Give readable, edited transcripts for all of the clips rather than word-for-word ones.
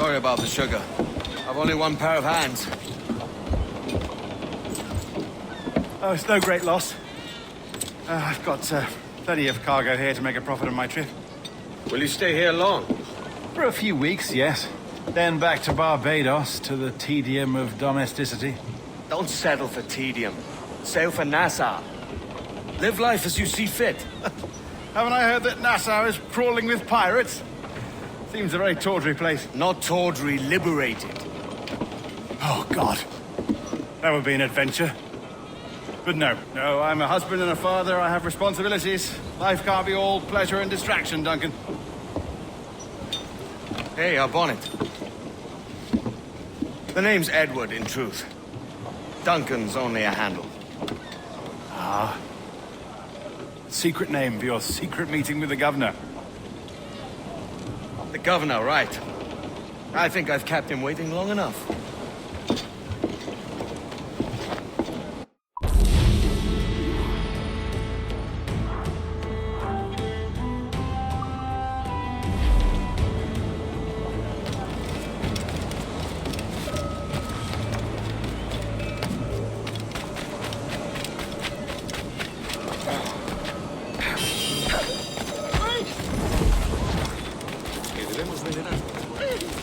Sorry about the sugar. I've only one pair of hands. Oh, it's no great loss. I've got plenty of cargo here to make a profit on my trip. Will you stay here long? For a few weeks, yes. Then back to Barbados, to the tedium of domesticity. Don't settle for tedium. Sail for Nassau. Live life as you see fit. Haven't I heard that Nassau is crawling with pirates? Seems a very tawdry place. Not tawdry, liberated. Oh, God. That would be an adventure. But no, I'm a husband and a father. I have responsibilities. Life can't be all pleasure and distraction, Duncan. Hey, our bonnet. The name's Edward, in truth. Duncan's only a handle. Ah. Secret name for your secret meeting with the governor. The governor, right. I think I've kept him waiting long enough.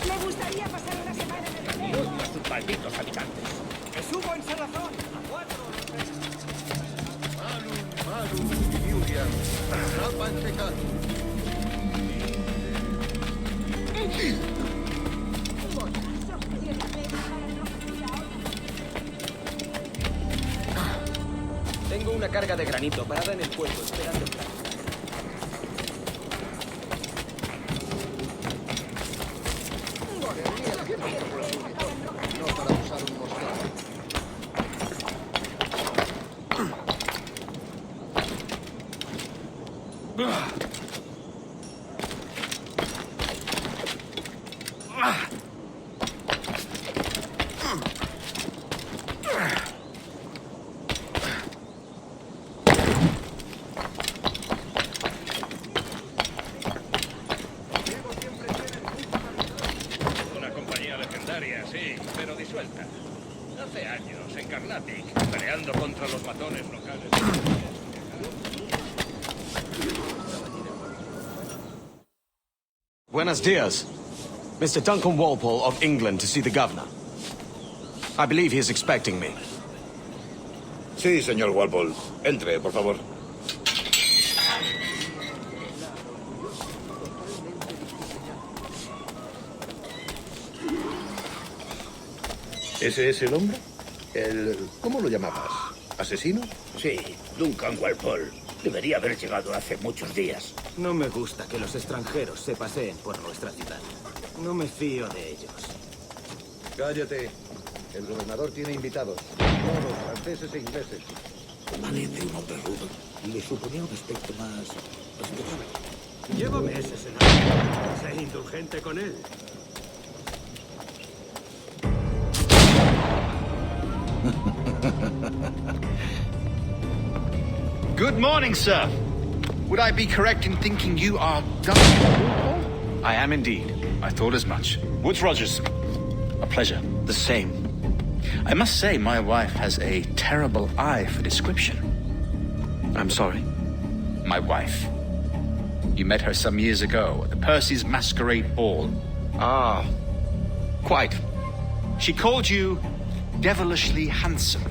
Me gustaría pasar una semana en el hotel. Odio a sus malditos habitantes. ¡Me subo en Salazón! ¡A 4! Tengo una carga de granito parada en el puerto esperando. Una compañía legendaria, sí, pero disuelta. Hace años, en Carnatic, peleando contra los matones locales. Buenos dias. Mr. Duncan Walpole of England to see the governor. I believe he is expecting me. Sí, señor Walpole. Entre, por favor. ¿Ese es el hombre? ¿Cómo lo llamabas? ¿Asesino? Sí, Duncan Walpole. Debería haber llegado hace muchos días. No me gusta que los extranjeros se paseen por nuestra ciudad. No me fío de ellos. Cállate. El gobernador tiene invitados. Todos, franceses e ingleses. Parece un hombre rudo. Le suponía un aspecto más respetable. Llevo meses en la... Sé indulgente con él. Good morning, sir. Would I be correct in thinking you are Duncan? I am indeed. I thought as much. Woods Rogers. A pleasure. The same. I must say, my wife has a terrible eye for description. I'm sorry. My wife. You met her some years ago at the Percy's Masquerade Ball. Ah, quite. She called you devilishly handsome.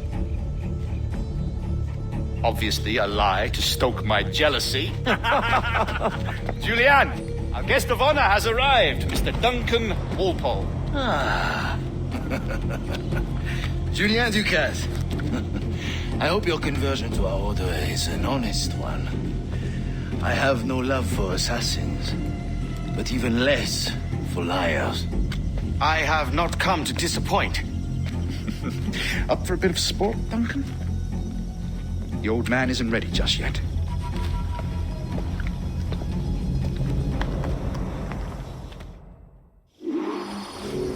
Obviously a lie to stoke my jealousy. Julianne, our guest of honor has arrived, Mr. Duncan Walpole. Ah. Julien Ducasse. I hope your conversion to our order is an honest one. I have no love for assassins, but even less for liars. I have not come to disappoint. Up for a bit of sport, Duncan? The old man isn't ready just yet.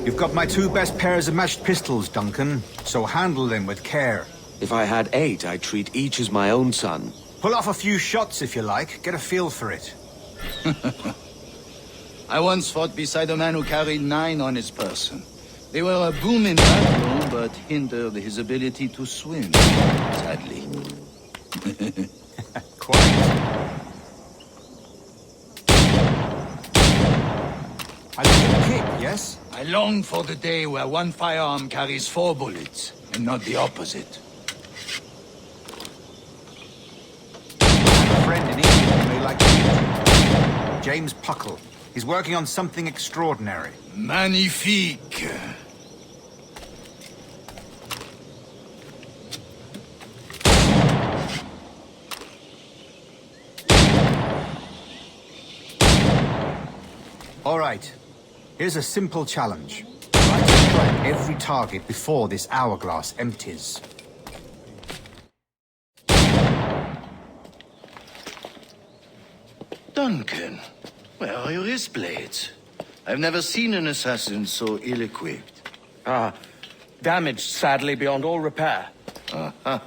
You've got my two best pairs of matched pistols, Duncan, so handle them with care. If I had 8, I'd treat each as my own son. Pull off a few shots if you like, get a feel for it. I once fought beside a man who carried 9 on his person. They were a boom in battle, but hindered his ability to swim, sadly. Quite. A little kick, yes? I long for the day where one firearm carries 4 bullets, and not the opposite. I have a friend in England who may like to meet you. James Puckle. He's working on something extraordinary. Magnifique! All right. Here's a simple challenge. Try to strike every target before this hourglass empties. Duncan, where are your wrist blades? I've never seen an assassin so ill-equipped. Damaged, sadly, beyond all repair. Uh-huh.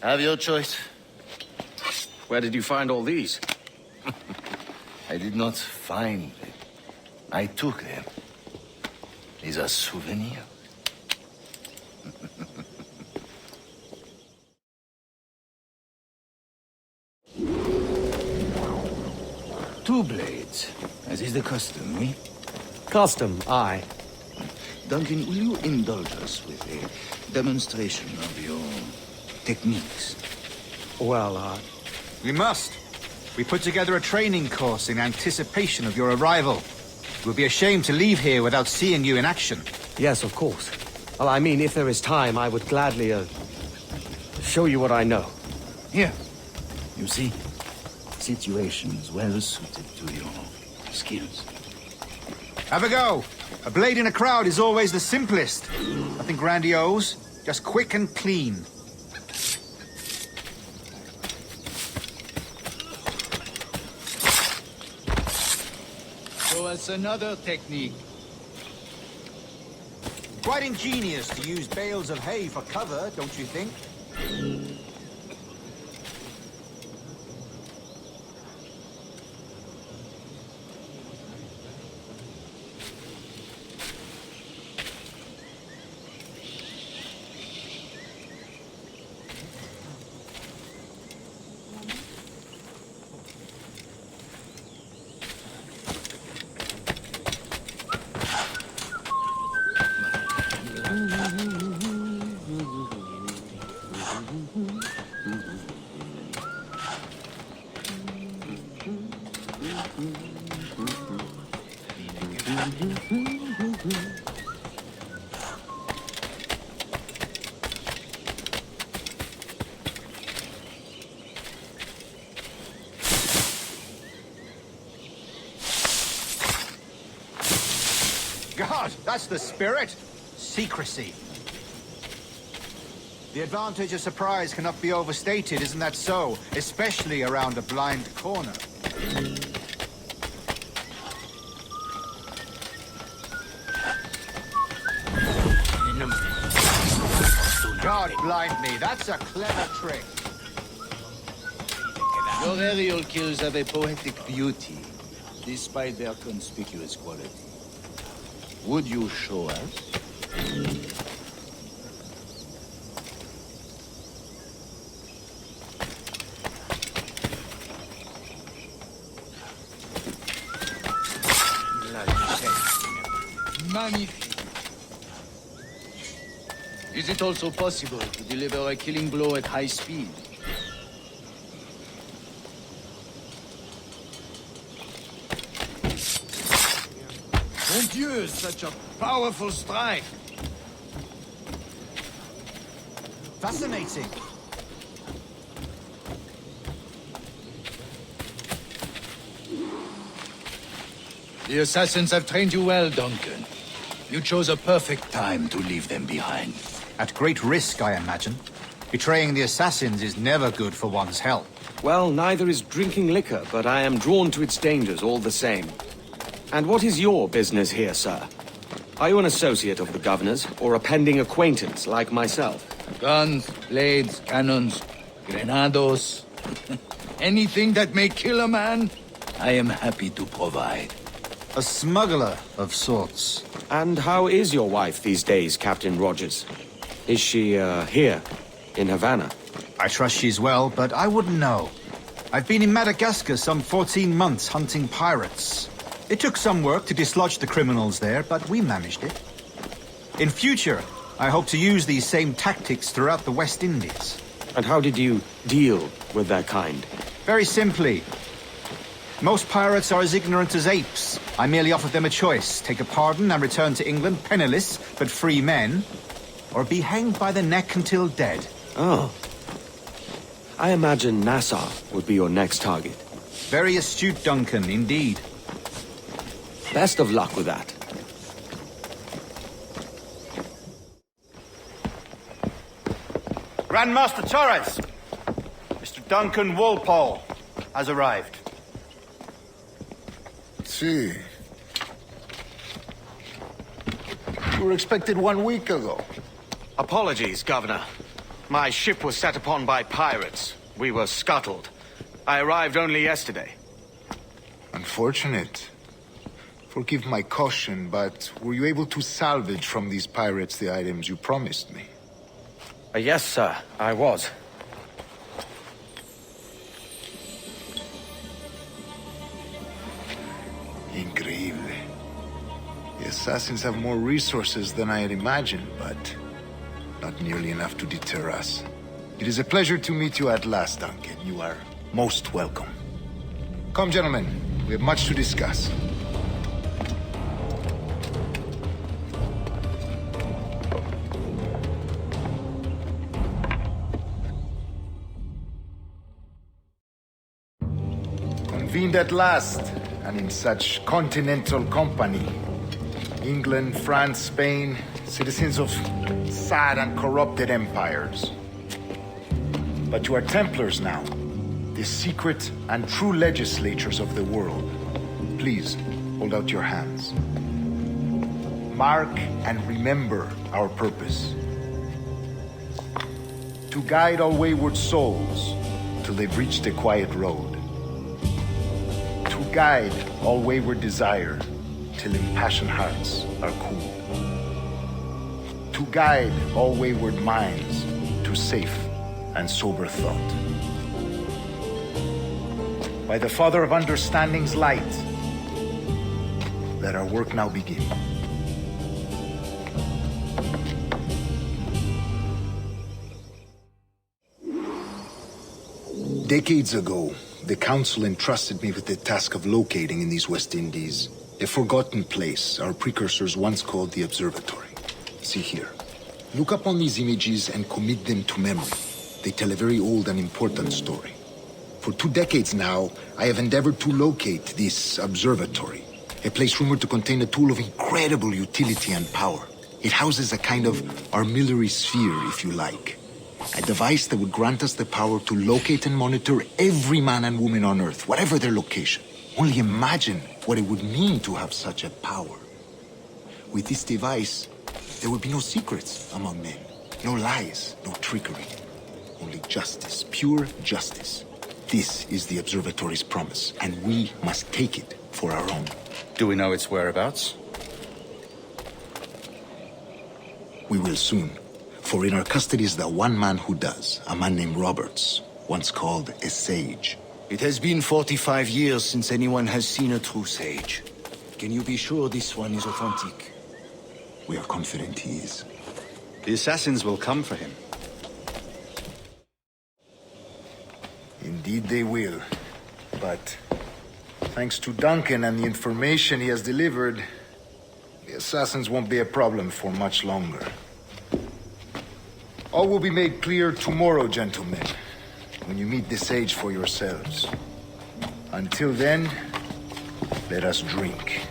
Have your choice. Where did you find all these? I did not find them. I took them. These are souvenirs. Two blades, as is the custom, eh? Custom, aye. Duncan, will you indulge us with a demonstration of your techniques? Well, We must. We put together a training course in anticipation of your arrival. It would be a shame to leave here without seeing you in action. yes, of course. Well, I mean, if there is time, I would gladly, show you what I know. Here, you see, situations well suited to your skills. Have a go. A blade in a crowd is always the simplest. Nothing grandiose, just quick and clean. Show us another technique. Quite ingenious to use bales of hay for cover, don't you think? God, that's the spirit. Secrecy. The advantage of surprise cannot be overstated, isn't that so? Especially around a blind corner. God blind me, that's a clever trick. Your aerial kills have a poetic beauty, despite their conspicuous quality. Would you show us? Magnifique. Is it also possible to deliver a killing blow at high speed? Mon Dieu, such a powerful strike! Fascinating. The assassins have trained you well, Duncan. You chose a perfect time to leave them behind. At great risk, I imagine. Betraying the assassins is never good for one's health. Well, neither is drinking liquor, but I am drawn to its dangers all the same. And what is your business here, sir? Are you an associate of the governor's, or a pending acquaintance like myself? Guns, blades, cannons, grenados. Anything that may kill a man, I am happy to provide. A smuggler of sorts. And how is your wife these days, Captain Rogers? Is she, here, in Havana? I trust she's well, but I wouldn't know. I've been in Madagascar some 14 months hunting pirates. It took some work to dislodge the criminals there, but we managed it. In future, I hope to use these same tactics throughout the West Indies. And how did you deal with their kind? Very simply. Most pirates are as ignorant as apes. I merely offered them a choice: take a pardon and return to England penniless, but free men, or be hanged by the neck until dead. Oh. I imagine Nassau would be your next target. Very astute, Duncan, indeed. Best of luck with that. Grandmaster Torres! Mr. Duncan Walpole has arrived. See. You were expected 1 week ago. Apologies, Governor. My ship was set upon by pirates. We were scuttled. I arrived only yesterday. Unfortunate. Forgive my caution, but were you able to salvage from these pirates the items you promised me? Yes, sir, I was. Increíble. The assassins have more resources than I had imagined, but not nearly enough to deter us. It is a pleasure to meet you at last, Duncan. You are most welcome. Come, gentlemen. We have much to discuss. Convened at last, and in such continental company. England, France, Spain, citizens of sad and corrupted empires. But you are Templars now, the secret and true legislators of the world. Please, hold out your hands. Mark and remember our purpose. To guide all wayward souls till they've reached the quiet road. To guide all wayward desire till impassioned hearts are cooled. To guide all wayward minds to safe and sober thought. By the Father of Understanding's light, let our work now begin. Decades ago, the Council entrusted me with the task of locating in these West Indies a forgotten place our precursors once called the Observatory. See here. Look upon these images and commit them to memory. They tell a very old and important story. For 2 decades now, I have endeavored to locate this observatory, a place rumored to contain a tool of incredible utility and power. It houses a kind of armillary sphere, if you like. A device that would grant us the power to locate and monitor every man and woman on Earth, whatever their location. Only imagine what it would mean to have such a power. With this device, there would be no secrets among men, no lies, no trickery. Only justice, pure justice. This is the observatory's promise, and we must take it for our own. Do we know its whereabouts? We will soon, for in our custody is the one man who does, a man named Roberts, once called a sage. It has been 45 years since anyone has seen a true sage. Can you be sure this one is authentic? We are confident he is. The assassins will come for him. Indeed they will. But thanks to Duncan and the information he has delivered, the assassins won't be a problem for much longer. All will be made clear tomorrow, gentlemen, when you meet the sage for yourselves. Until then, let us drink.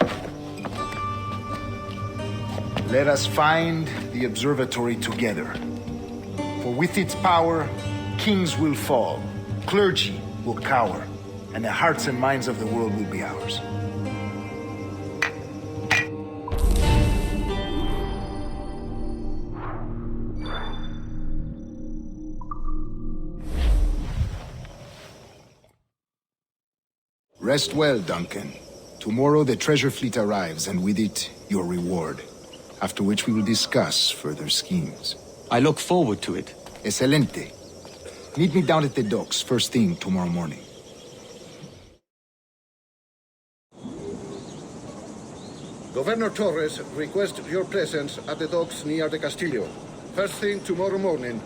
Let us find the observatory together. For with its power, kings will fall, clergy will cower, and the hearts and minds of the world will be ours. Rest well, Duncan. Tomorrow the treasure fleet arrives, and with it, your reward. After which we will discuss further schemes. I look forward to it. Excelente. Meet me down at the docks first thing tomorrow morning. Governor Torres requests your presence at the docks near the Castillo. First thing tomorrow morning.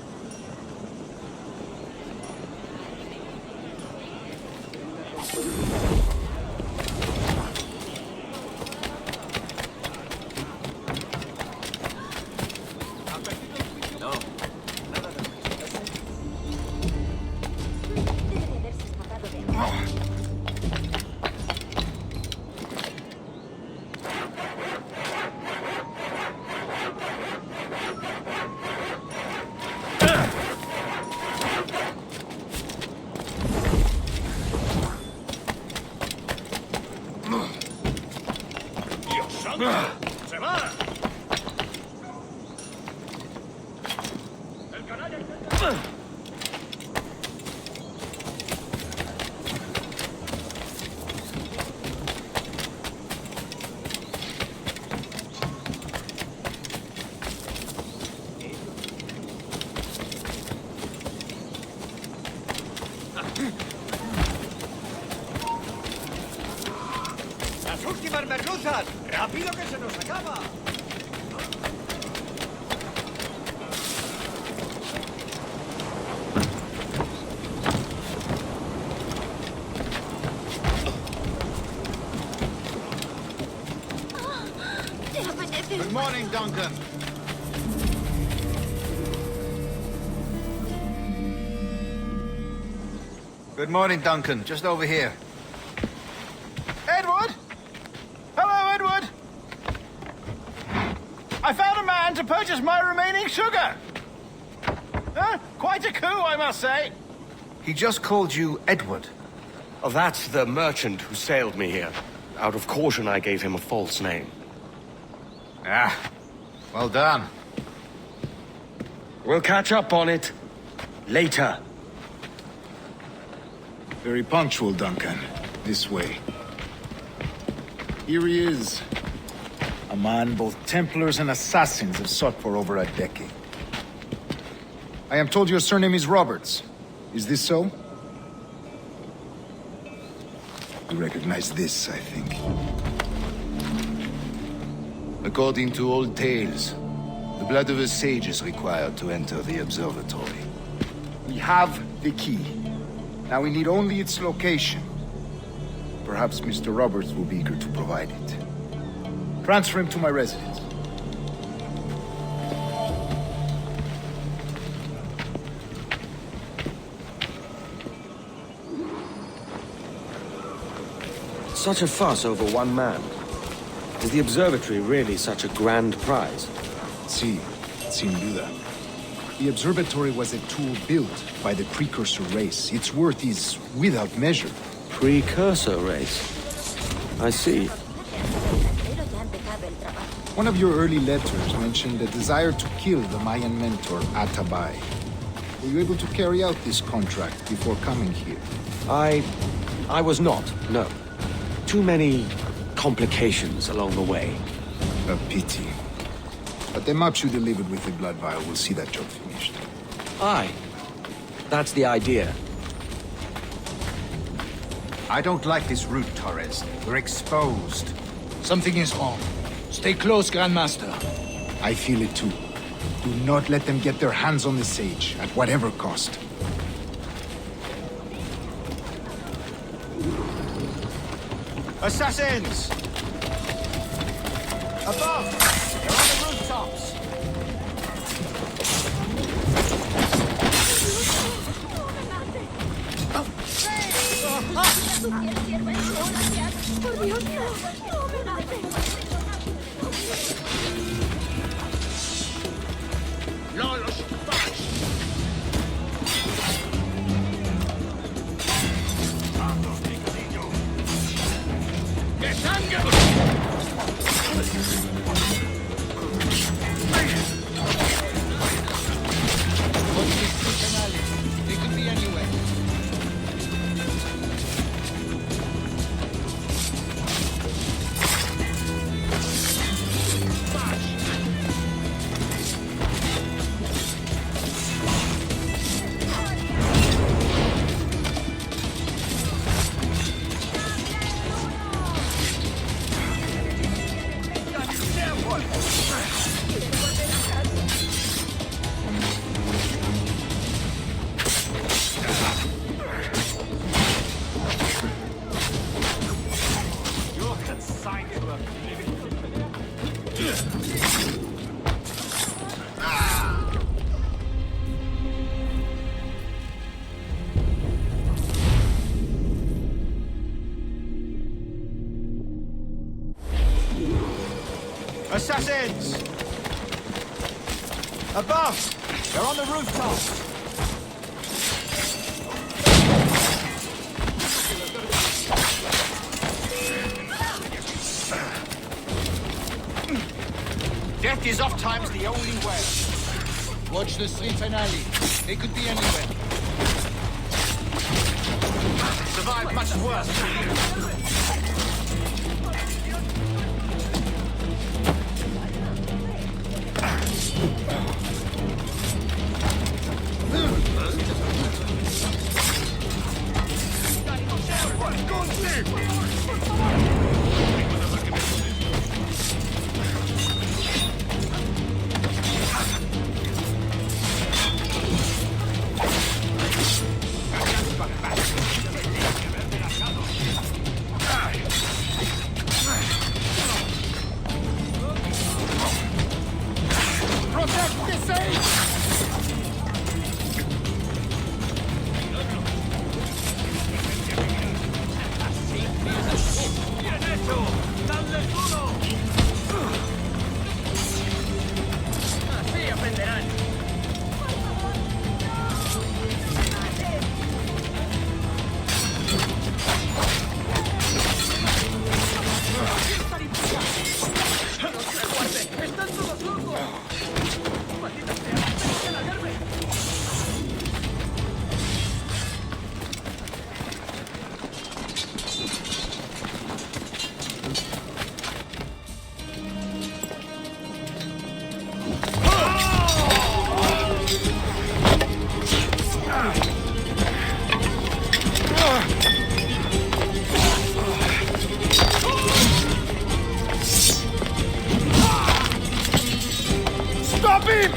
¡Se va! ¡El canalla está... ¡Las últimas merluzas! ¡Rápido que se nos acaba! Good morning, Duncan. Good morning, Duncan. Just over here. Edward? Hello, Edward. I found a man to purchase my remaining sugar. Huh? Quite a coup, I must say. He just called you Edward. Oh, that's the merchant who sailed me here. Out of caution, I gave him a false name. Ah, well done. We'll catch up on it later. Very punctual, Duncan. This way. Here he is. A man both Templars and Assassins have sought for over a decade. I am told your surname is Roberts. Is this so? You recognize this, I think. According to old tales, the blood of a sage is required to enter the observatory. We have the key. Now we need only its location. Perhaps Mr. Roberts will be eager to provide it. Transfer him to my residence. Such a fuss over one man. Is the observatory really such a grand prize? Si, sin duda. The observatory was a tool built by the precursor race. Its worth is without measure. Precursor race? I see. One of your early letters mentioned a desire to kill the Mayan mentor, Atabay. Were you able to carry out this contract before coming here? I was not, no. Too many complications along the way. A pity. But the maps you delivered with the blood vial will see that job finished. Aye. That's the idea. I don't like this route, Torres. We're exposed. Something is wrong. Stay close, Grandmaster. I feel it too. Do not let them get their hands on the sage, at whatever cost. Assassins! Above! They're on the rooftops! ¡No los vais! ¡Vamos, picadillo! ¡Que sangre! They could be anywhere. Assassins! Above! They're on the rooftops! Death is oft times the only way. Watch the streets and alley. They could be anywhere. Survived much worse. Stop him!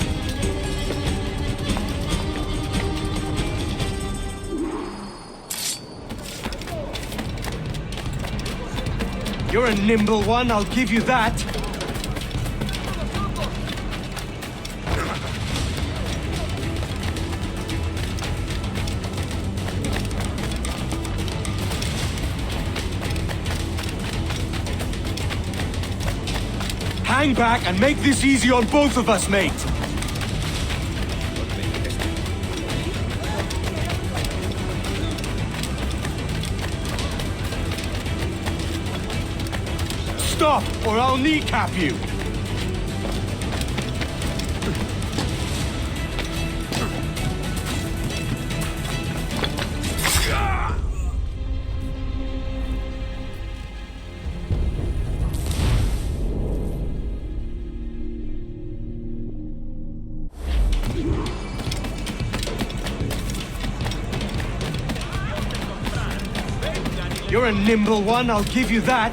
You're a nimble one, I'll give you that. Hang back and make this easy on both of us, mate. Stop, or I'll kneecap you. You're a nimble one, I'll give you that.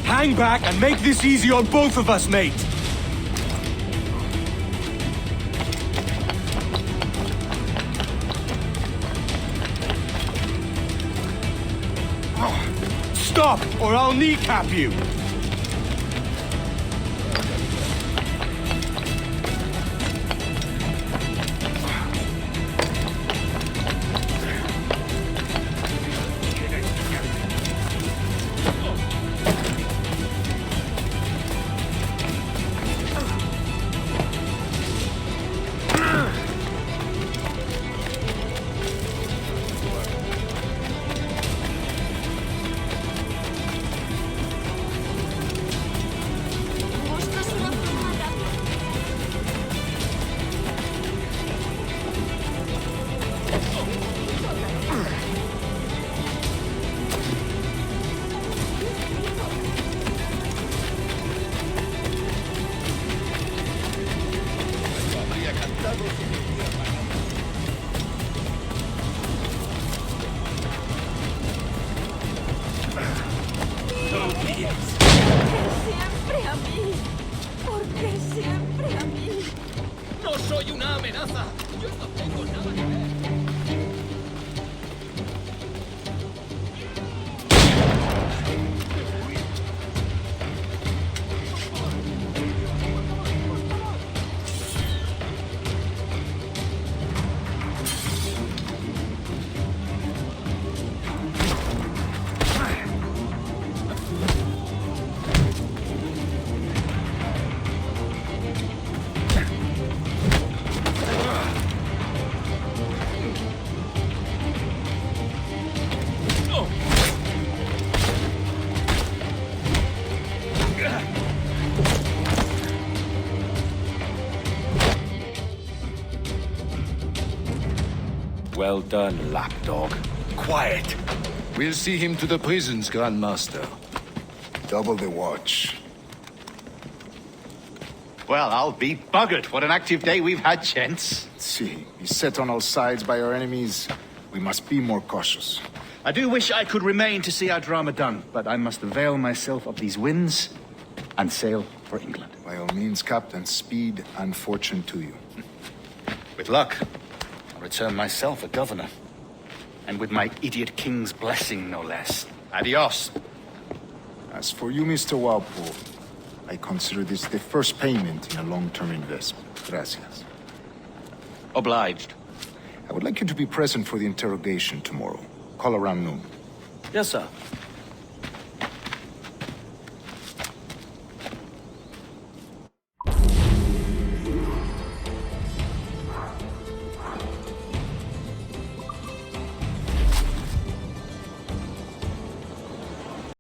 Hang back and make this easy on both of us, mate. Stop, or I'll kneecap you. Siempre a mí. ¿Por qué siempre a mí? ¡No soy una amenaza! ¡Yo no tengo nada que ver! Well done, lapdog. Quiet. We'll see him to the prisons, Grandmaster. Double the watch. Well, I'll be buggered. What an active day we've had, gents. See, beset on all sides by our enemies, we must be more cautious. I do wish I could remain to see our drama done, but I must avail myself of these winds and sail for England. By all means, Captain, speed and fortune to you. With luck, I'll return myself a governor. And with my idiot king's blessing, no less. Adios. As for you, Mr. Walpole, I consider this the first payment in a long-term investment. Gracias. Obliged. I would like you to be present for the interrogation tomorrow. Call around noon. Yes, sir.